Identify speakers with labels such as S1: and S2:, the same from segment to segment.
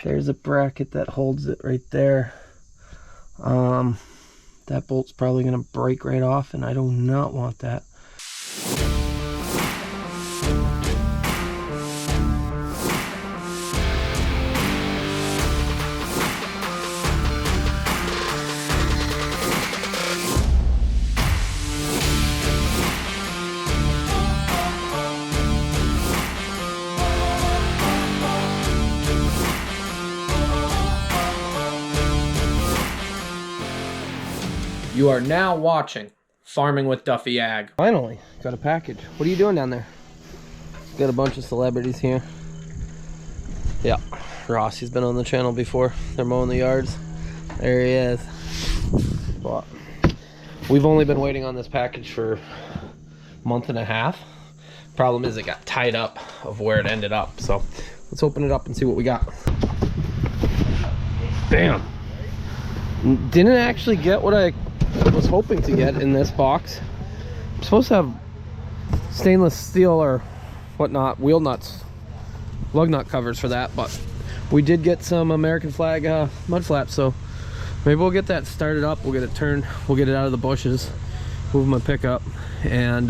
S1: There's a bracket that holds it right there. That bolt's probably going to break right off, and I do not want that.
S2: You are now watching Farming with Duffy Ag.
S1: Finally, got a package. What are you doing down there? Got a bunch of celebrities here. Yeah, Ross, he's been on the channel before. They're mowing the yards. There he is. But we've only been waiting on this package for a month and a half. Problem is it got tied up of where it ended up. So let's open it up and see what we got. Bam. Didn't actually get what I was hoping to get in this box. I'm supposed to have stainless steel or whatnot wheel nuts, lug nut covers for that, but we did get some American flag mud flaps, so maybe we'll get that started up. We'll get it turned, we'll get it out of the bushes, move my pickup, and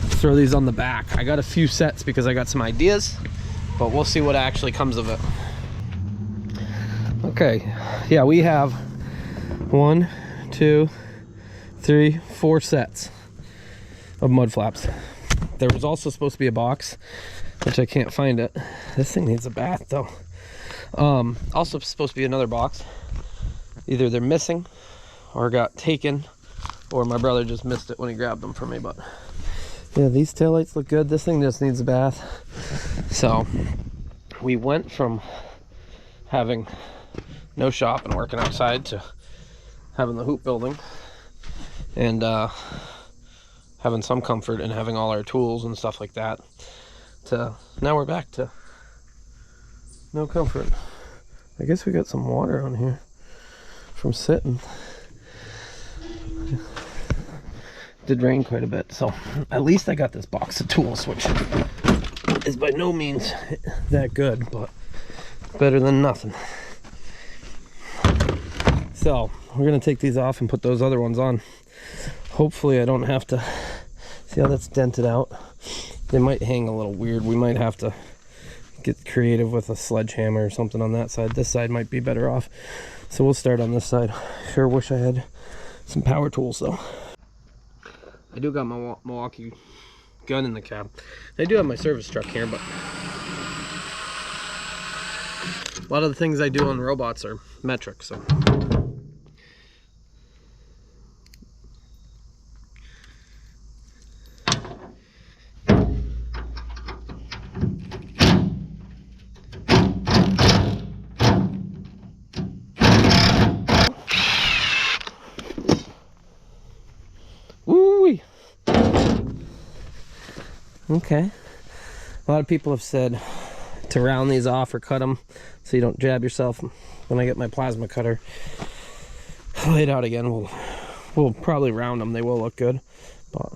S1: throw these on the back. I got a few sets because I got some ideas, but we'll see what actually comes of it. Okay, yeah, we have 1, 2, 3, 4 sets of mud flaps. There was also supposed to be a box, which I can't find it. This thing needs a bath though. Also supposed to be another box. Either they're missing or got taken, or my brother just missed it when he grabbed them for me. But yeah, these taillights look good. This thing just needs a bath. So we went from having no shop and working outside to having the hoop building and having some comfort and having all our tools and stuff like that, to now we're back to no comfort. I guess we got some water on here from sitting. Did rain quite a bit, so at least I got this box of tools, which is by no means that good, but better than nothing. So we're gonna take these off and put those other ones on. Hopefully I don't have to, see how that's dented out? They might hang a little weird. We might have to get creative with a sledgehammer or something on that side. This side might be better off. So we'll start on this side. Sure wish I had some power tools though. I do got my Milwaukee gun in the cab. I do have my service truck here, but a lot of the things I do on robots are metric, so. Woo-wee. Okay. A lot of people have said to round these off or cut them so you don't jab yourself. When I get my plasma cutter laid out again, we'll probably round them. They will look good, but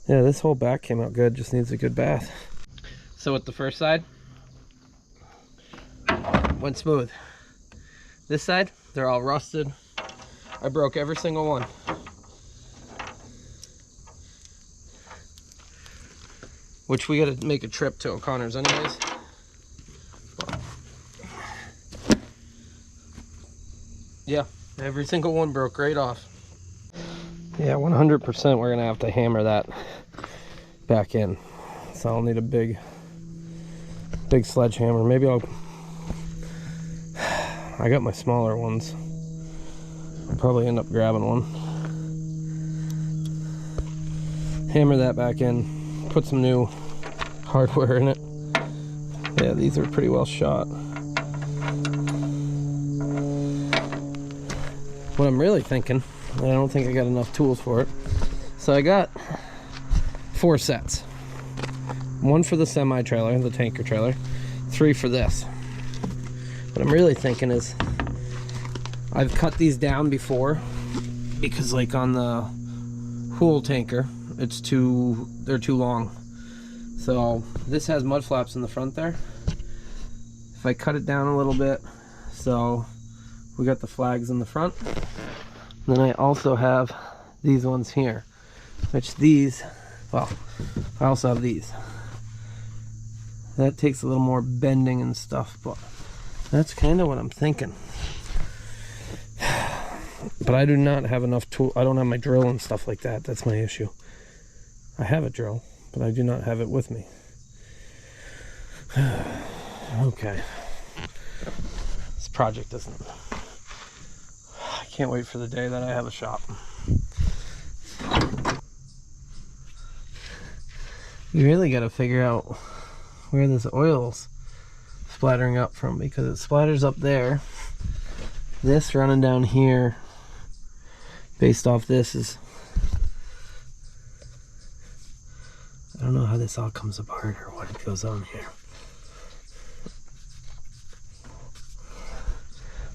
S1: yeah, this whole back came out good. Just needs a good bath. So with the first side, went smooth. This side, they're all rusted. I broke every single one. Which we gotta make a trip to O'Connor's anyways. Yeah, every single one broke right off. Yeah, 100% we're gonna have to hammer that back in. So I'll need a big sledgehammer. Maybe I got my smaller ones. I'll probably end up grabbing one. Hammer that back in, put some new hardware in it. Yeah, these are pretty well shot. What I'm really thinking, and I don't think I got enough tools for it, so I got 4 sets. 1 for the semi-trailer, the tanker trailer, 3 for this. What I'm really thinking is, I've cut these down before, because like on the Hool tanker, they're too long. So this has mud flaps in the front there, if I cut it down a little bit, so we got the flags in the front. Then I also have these ones here, which these, well, I also have these. That takes a little more bending and stuff, but that's kind of what I'm thinking. But I do not have enough tool. I don't have my drill and stuff like that. That's my issue. I have a drill, but I do not have it with me. Okay. This project isn't... I can't wait for the day that I have a shop. You really got to figure out where this oil's splattering up from, because it splatters up there. This running down here based off this is, I don't know how this all comes apart or what goes on here.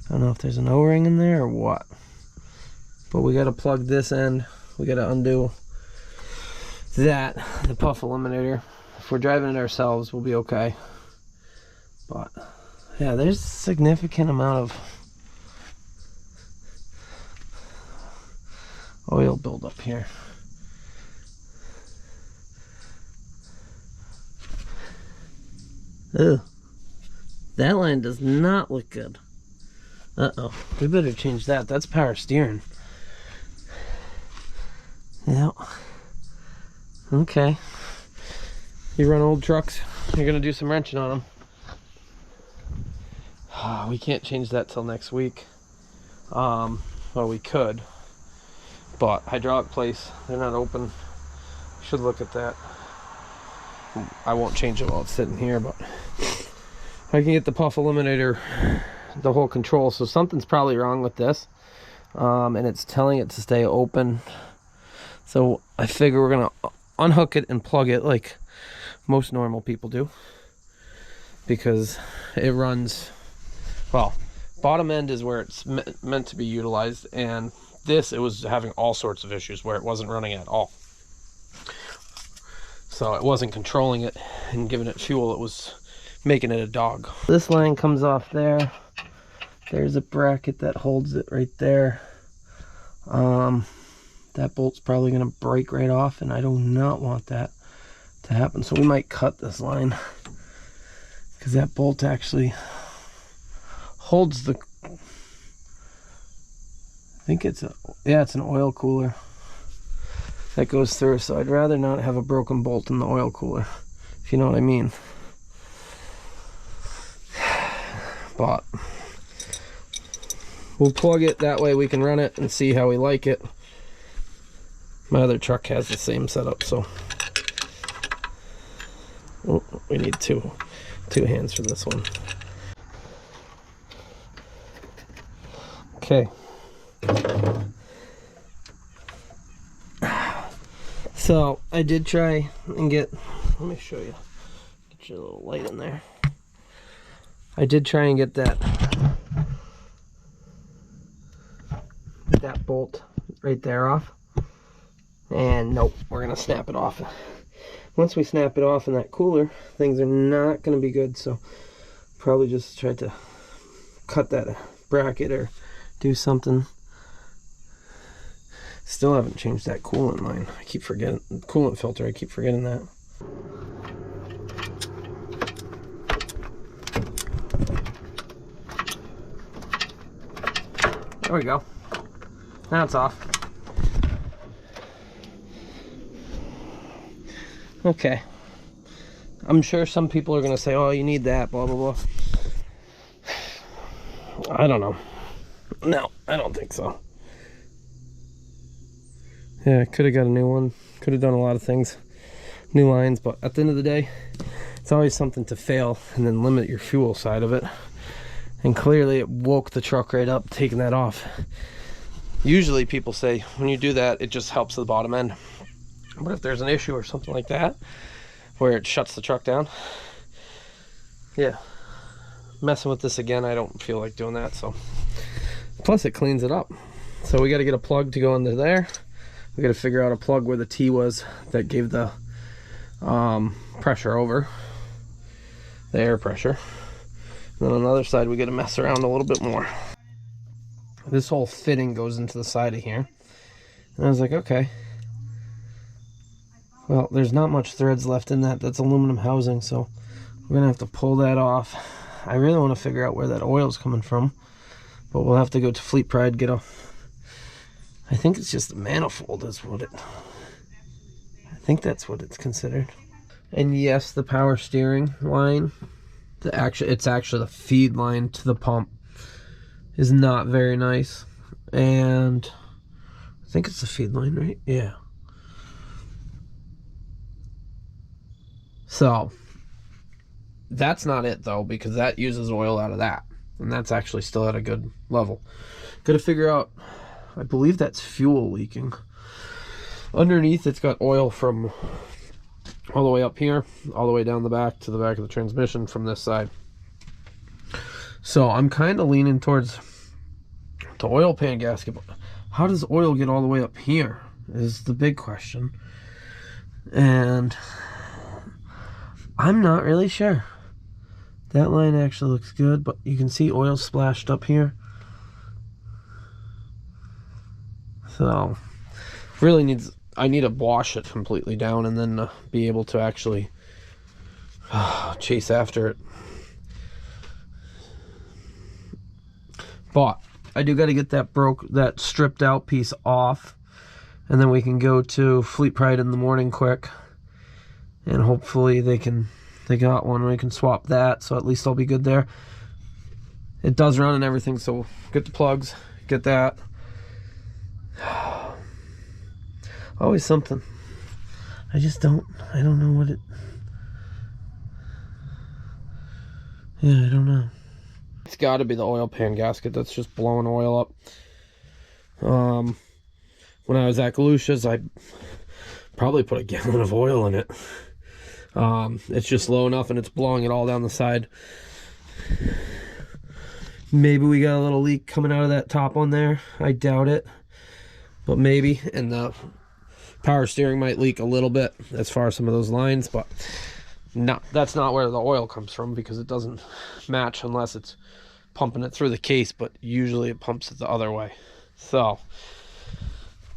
S1: I don't know if there's an O-ring in there or what, but we got to plug this end. We got to undo that, the puff eliminator. If we're driving it ourselves, we'll be okay. But yeah, there's a significant amount of oil buildup here. Ugh, that line does not look good. Uh-oh, we better change that. That's power steering. Yeah. Okay. You run old trucks, you're gonna do some wrenching on them. We can't change that till next week. Well, we could, but hydraulic place, they're not open. Should look at that. I won't change it while it's sitting here, but I can get the puff eliminator, the whole control. So something's probably wrong with this, and it's telling it to stay open. So I figure we're gonna unhook it and plug it like most normal people do, because it runs, well, bottom end is where it's meant to be utilized, and this, it was having all sorts of issues where it wasn't running at all. So it wasn't controlling it and giving it fuel, it was making it a dog. This line comes off there. There's a bracket that holds it right there. That bolt's probably gonna break right off, and I do not want that to happen. So we might cut this line, because that bolt actually holds the, I think it's a, yeah, it's an oil cooler that goes through. So I'd rather not have a broken bolt in the oil cooler, if you know what I mean. But we'll plug it, that way we can run it and see how we like it. My other truck has the same setup, so oh, we need two hands for this one. Okay. So I did try and get, let me show you, get your little light in there. I did try and get that bolt right there off, and nope, we're gonna snap it off. Once we snap it off in that cooler, things are not gonna be good. So probably just try to cut that bracket or do something. Still haven't changed that coolant line. I keep forgetting, coolant filter, I keep forgetting that. There we go. Now it's off. Okay. I'm sure some people are gonna say, oh, you need that, blah, blah, blah. I don't know. No, I don't think so. Yeah, I could have got a new one. Could have done a lot of things. New lines, but at the end of the day, it's always something to fail and then limit your fuel side of it. And clearly it woke the truck right up, taking that off. Usually people say when you do that, it just helps the bottom end. But if there's an issue or something like that, where it shuts the truck down, yeah, messing with this again, I don't feel like doing that. So plus it cleans it up. So we got to get a plug to go into there. We got to figure out a plug where the T was that gave the pressure over, the air pressure. Then on the other side, we got to mess around a little bit more. This whole fitting goes into the side of here. And I was like, okay. Well, there's not much threads left in that. That's aluminum housing, so we're going to have to pull that off. I really want to figure out where that oil's coming from, but we'll have to go to Fleet Pride, get a... I think it's just a manifold is what it... I think that's what it's considered. And yes, the power steering line, it's actually the feed line to the pump, is not very nice. And I think it's the feed line, right? Yeah. So that's not it though, because that uses oil out of that, and that's actually still at a good level. Gotta figure out, I believe that's fuel leaking. Underneath, it's got oil from all the way up here, all the way down the back to the back of the transmission from this side. So I'm kind of leaning towards the oil pan gasket. How does oil get all the way up here is the big question. And I'm not really sure. That line actually looks good, but you can see oil splashed up here. So really I need to wash it completely down and then be able to actually chase after it. But I do got to get that stripped out piece off, and then we can go to Fleet Pride in the morning quick, and hopefully they got one and we can swap that, so at least I'll be good there. It does run and everything, so get the plugs, get that. Always something. I don't know what it... Yeah, I don't know. It's got to be the oil pan gasket that's just blowing oil up. When I was at Galusha's, I probably put a gallon of oil in it. It's just low enough and it's blowing it all down the side. Maybe we got a little leak coming out of that top one there. I doubt it, but maybe. And the power steering might leak a little bit as far as some of those lines, but no, that's not where the oil comes from, because it doesn't match unless it's pumping it through the case, but usually it pumps it the other way. So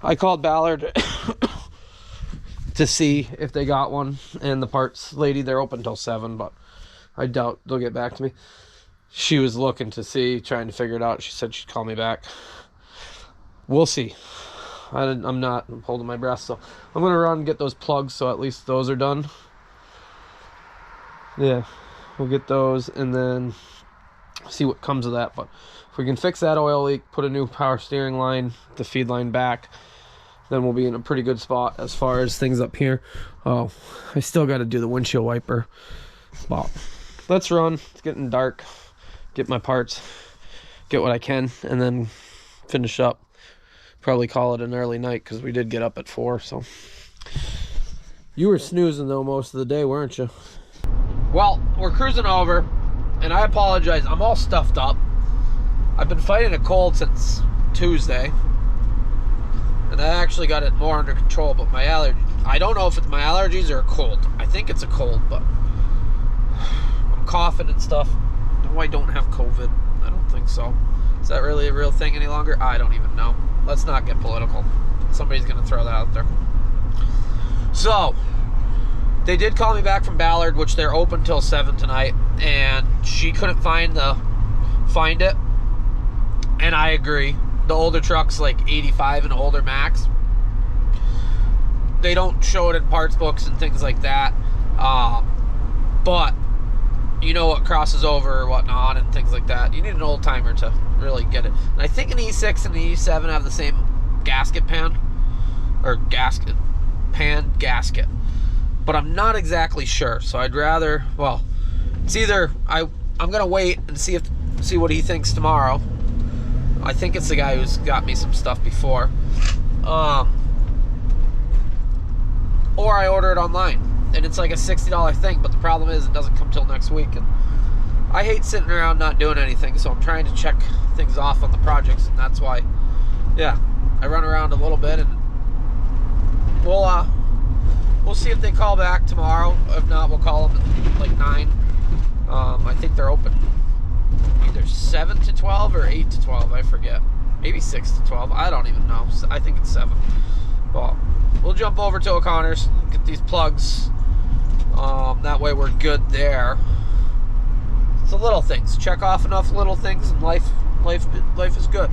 S1: I called Ballard to see if they got one, and the parts lady, they're open till 7, but I doubt they'll get back to me. She was looking to see, trying to figure it out. She said she'd call me back. We'll see. I'm not holding my breath, so I'm gonna run and get those plugs, so at least those are done. Yeah, we'll get those and then see what comes of that. But if we can fix that oil leak, put a new power steering line, the feed line back, then we'll be in a pretty good spot as far as things up here. Oh, I still got to do the windshield wiper. Well, let's run. It's getting dark. Get my parts, get what I can, and then finish up. Probably call it an early night, because we did get up at 4. So you were snoozing though most of the day, weren't you? Well, we're cruising over, and I apologize, I'm all stuffed up. I've been fighting a cold since Tuesday, and I actually got it more under control, but my allergy, I don't know if it's my allergies or a cold. I think it's a cold, but I'm coughing and stuff. No, I don't have COVID. I don't think so. Is that really a real thing any longer? I don't even know. Let's not get political. Somebody's gonna throw that out there. So they did call me back from Ballard, which they're open till 7 tonight, and she couldn't find it. And I agree. The older trucks, like 85 and older Macks, they don't show it in parts books and things like that. But you know what crosses over or whatnot and things like that. You need an old timer to really get it. And I think an E6 and an E7 have the same gasket pan, or gasket. But I'm not exactly sure, so I'd rather, well, it's either I'm gonna wait and see what he thinks tomorrow. I think it's the guy who's got me some stuff before, or I order it online, and it's like a $60 thing. But the problem is it doesn't come till next week, and I hate sitting around not doing anything, so I'm trying to check things off on the projects, and that's why, yeah, I run around a little bit, and we'll see if they call back tomorrow. If not, we'll call them at like 9. I think they're open 7 to 12 or 8 to 12, I forget. Maybe 6 to 12, I don't even know. I think it's 7. Well, we'll jump over to O'Connor's, get these plugs. That way we're good there. It's the little things. Check off enough little things and life is good.